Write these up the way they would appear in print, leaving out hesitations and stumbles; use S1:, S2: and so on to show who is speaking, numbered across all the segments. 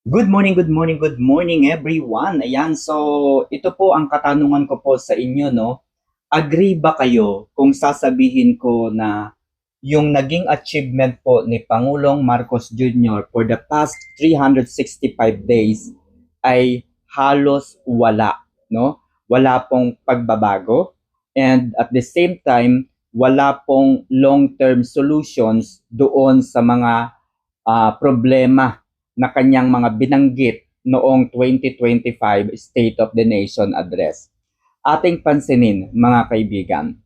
S1: Good morning, good morning everyone. Ayan, so ito po ang katanungan ko po sa inyo, no? Agree ba kayo kung sasabihin ko na yung naging achievement po ni Pangulong Marcos Jr. for the past 365 days ay halos wala, no? Wala pong pagbabago and at the same time, wala pong long-term solutions doon sa mga problema na kanyang mga binanggit noong 2025 State of the Nation Address. Ating pansinin, mga kaibigan.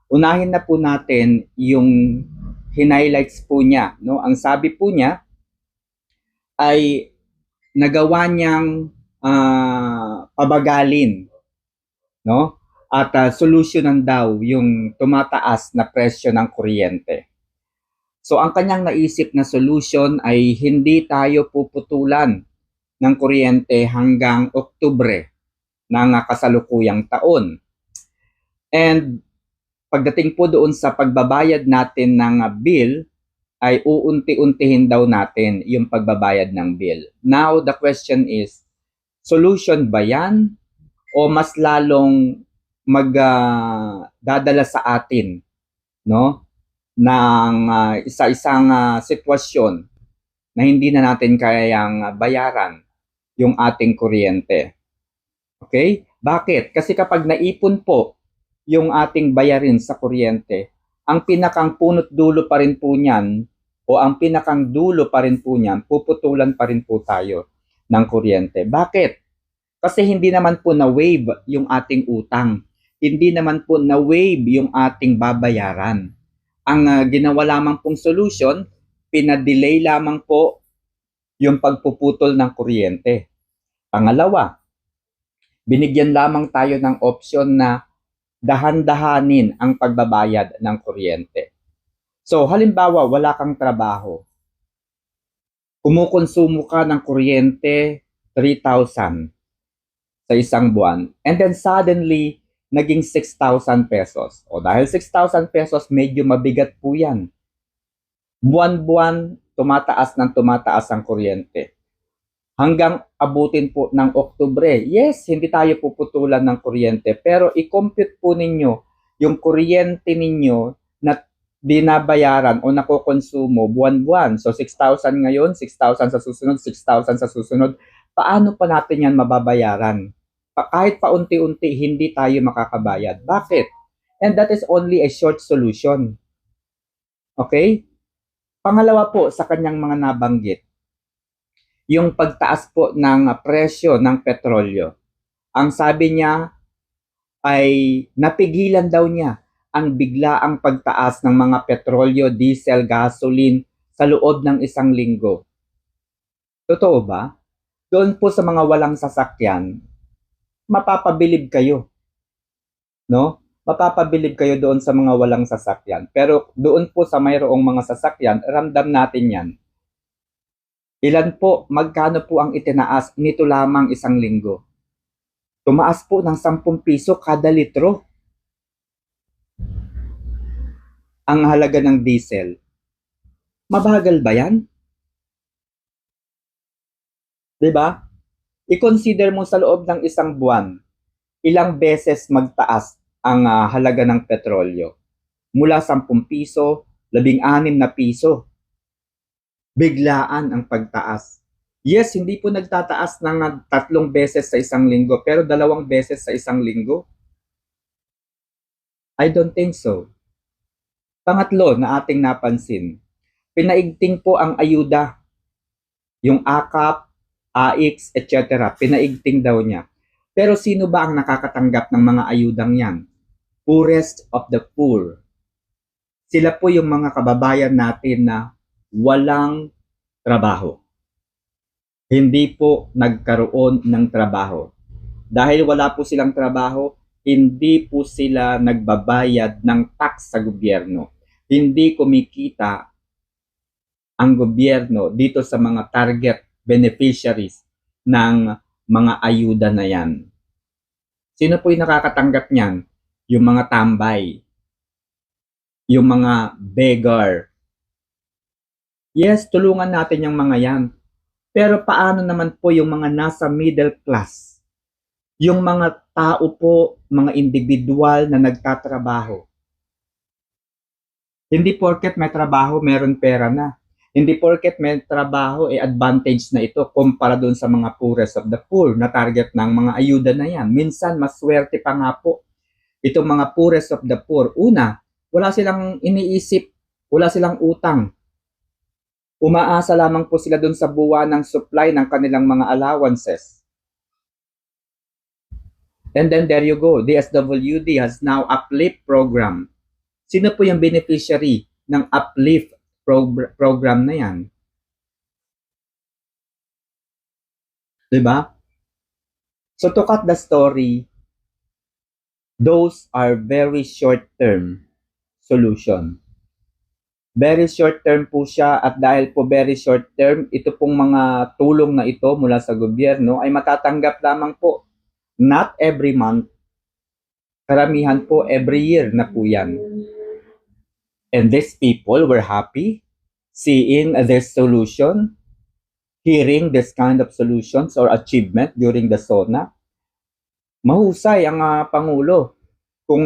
S1: Unahin na po natin yung highlights po niya. No? Ang sabi po niya ay nagawa niyang pabagalin, no? At solusyonan daw yung tumataas na presyo ng kuryente. So ang kanyang naisip na solution ay hindi tayo puputulan ng kuryente hanggang Oktubre ng kasalukuyang taon. And pagdating po doon sa pagbabayad natin ng bill, ay uunti-untihin daw natin yung pagbabayad ng bill. Now, the question is, solution ba yan? O mas lalong magdadala sa atin, no? Ng isa-isang sitwasyon na hindi na natin kayang bayaran yung ating kuryente. Okay? Bakit? Kasi kapag naipon po yung ating bayarin sa kuryente, ang pinakang punot dulo pa rin po niyan o ang pinakang dulo pa rin po niyan, puputulan pa rin po tayo ng kuryente. Bakit? Kasi hindi naman po na-waive yung ating utang. Hindi naman po na-waive yung ating babayaran. Ang ginawa lamang pong solution, pinadelay lamang po yung pagpuputol ng kuryente. Pangalawa, binigyan lamang tayo ng opsyon na dahan-dahanin ang pagbabayad ng kuryente. So, halimbawa, wala kang trabaho. Kumukonsumo ka ng kuryente 3,000 sa isang buwan. And then suddenly, naging 6,000 pesos. O dahil 6,000 pesos, medyo mabigat po yan. Buwan-buwan, tumataas ng tumataas ang kuryente. Hanggang abutin po ng Oktubre. Yes, hindi tayo puputulan ng kuryente, pero i-compute po ninyo yung kuryente ninyo na binabayaran o nakokonsumo buwan-buwan. So 6,000 ngayon, 6,000 sa susunod, 6,000 sa susunod. Paano pa natin yan mababayaran? Kahit paunti-unti, hindi tayo makakabayad. Bakit? And that is only a short solution. Okay? Pangalawa po sa kanyang mga nabanggit, yung pagtaas po ng presyo ng petrolyo. Ang sabi niya ay napigilan daw niya ang biglaang pagtaas ng mga petrolyo, diesel, gasoline sa loob ng isang linggo. Totoo ba? Doon po sa mga walang sasakyan, mapapabilib kayo. No? Mapapabilib kayo doon sa mga walang sasakyan. Pero doon po sa mayroong mga sasakyan, ramdam natin yan. Ilan po, magkano po ang itinaas nito lamang isang linggo? Tumaas po ng 10 piso kada litro ang halaga ng diesel. Mabagal ba yan? Diba? I-consider mo sa loob ng isang buwan, ilang beses magtaas ang halaga ng petrolyo. Mula 10 piso, 16 na piso. Biglaan ang pagtaas. Yes, hindi po nagtataas ng 3 beses sa isang linggo, pero 2 beses sa isang linggo? I don't think so. Pangatlo na ating napansin, pinaigting po ang ayuda. Yung AKAP, AIX, etc. Pinaigting daw niya. Pero sino ba ang nakakatanggap ng mga ayudang yan? Poorest of the poor. Sila po yung mga kababayan natin na walang trabaho. Hindi po nagkaroon ng trabaho. Dahil wala po silang trabaho, hindi po sila nagbabayad ng tax sa gobyerno. Hindi kumikita ang gobyerno dito sa mga target beneficiaries ng mga ayuda na yan. Sino po yung nakakatanggap niyan? Yung mga tambay, yung mga beggar. Yes, tulungan natin yung mga yan. Pero paano naman po yung mga nasa middle class? Yung mga tao po, mga individual na nagtatrabaho. Hindi porket may trabaho, meron pera na. Hindi porket may trabaho, advantage na ito kumpara doon sa mga poorest of the poor na target ng mga ayuda na yan. Minsan, mas swerte pa nga po itong mga poorest of the poor. Una, wala silang iniisip, wala silang utang. Umaasa lamang po sila doon sa buwan ng supply ng kanilang mga allowances. And then there you go, DSWD has now uplift program. Sino po yung beneficiary ng uplift program na yan? Diba? So to cut the story, those are very short-term solution. Very short term po siya at dahil po very short term, ito pong mga tulong na ito mula sa gobyerno ay matatanggap lamang po not every month, karamihan po every year na po yan. And these people were happy seeing this solution, hearing this kind of solutions or achievement during the SONA. Mahusay ang Pangulo kung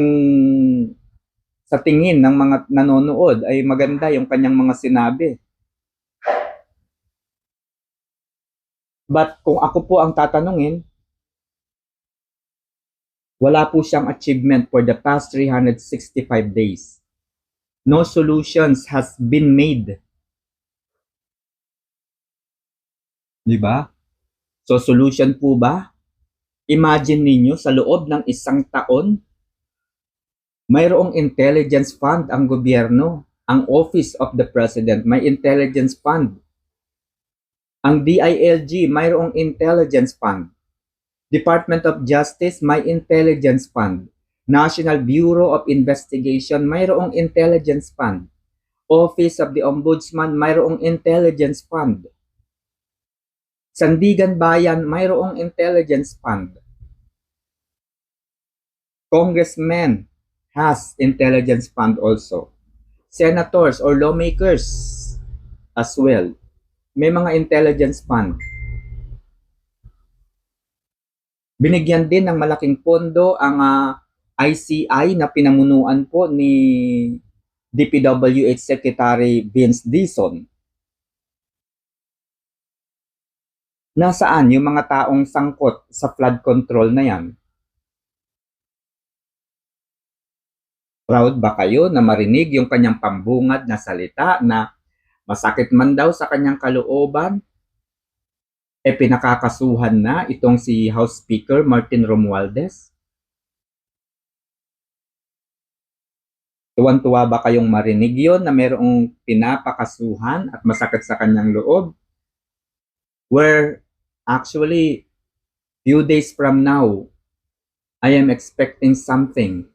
S1: sa tingin ng mga nanonood ay maganda yung kanyang mga sinabi. But kung ako po ang tatanungin, wala po siyang achievement for the past 365 days. No solutions has been made. Diba? So solution po ba? Imagine ninyo sa loob ng isang taon, mayroong intelligence fund ang gobyerno, ang Office of the President, may intelligence fund. Ang DILG, mayroong intelligence fund. Department of Justice, may intelligence fund. National Bureau of Investigation, mayroong intelligence fund. Office of the Ombudsman, mayroong intelligence fund. Sandigan Bayan, mayroong intelligence fund. Congressmen has intelligence fund also. Senators or lawmakers as well, may mga intelligence fund. Binigyan din ng malaking pondo ang ICI na pinamunuan po ni DPWH Secretary Vince Dizon. Nasaan yung mga taong sangkot sa flood control na yan? Proud ba kayo na marinig yung kanyang pambungad na salita na masakit man daw sa kanyang kalooban? Pinakakasuhan na itong si House Speaker Martin Romualdez? Tuwan-tuwa ba kayong marinig yon na mayroong pinapakasuhan at masakit sa kanyang loob? Where actually, few days from now, I am expecting something.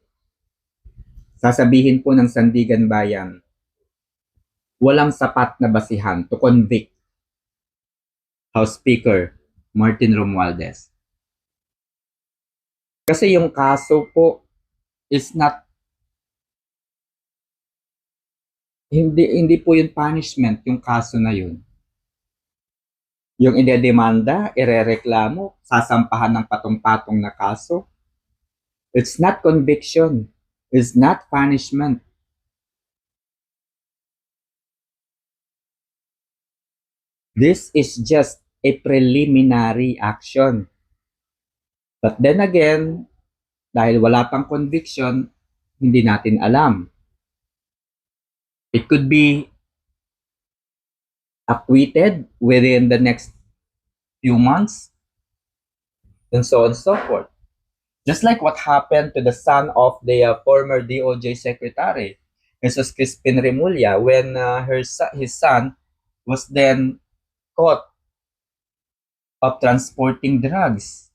S1: Sasabihin po ng Sandigan Bayan, walang sapat na basihan to convict House Speaker Martin Romualdez. Kasi yung kaso po is not, hindi po yung punishment yung kaso na yun. Yung idedemanda, irereklamo, sasampahan ng patong-patong na kaso. It's not conviction. It's not punishment. This is just a preliminary action. But then again, dahil wala pang conviction, hindi natin alam. It could be acquitted within the next few months, and so on and so forth. Just like what happened to the son of the former DOJ Secretary, Mrs. Crispin Remulla, when his son was then caught of transporting drugs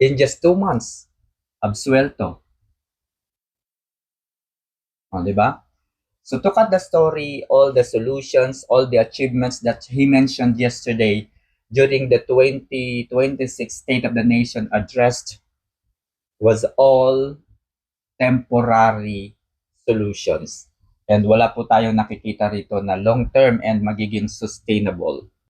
S1: in just 2 months, absuelto. Diba? So to cut the story, all the solutions, all the achievements that he mentioned yesterday during the 2026 State of the Nation address was all temporary solutions. And wala po tayong nakikita rito na long-term and magiging sustainable.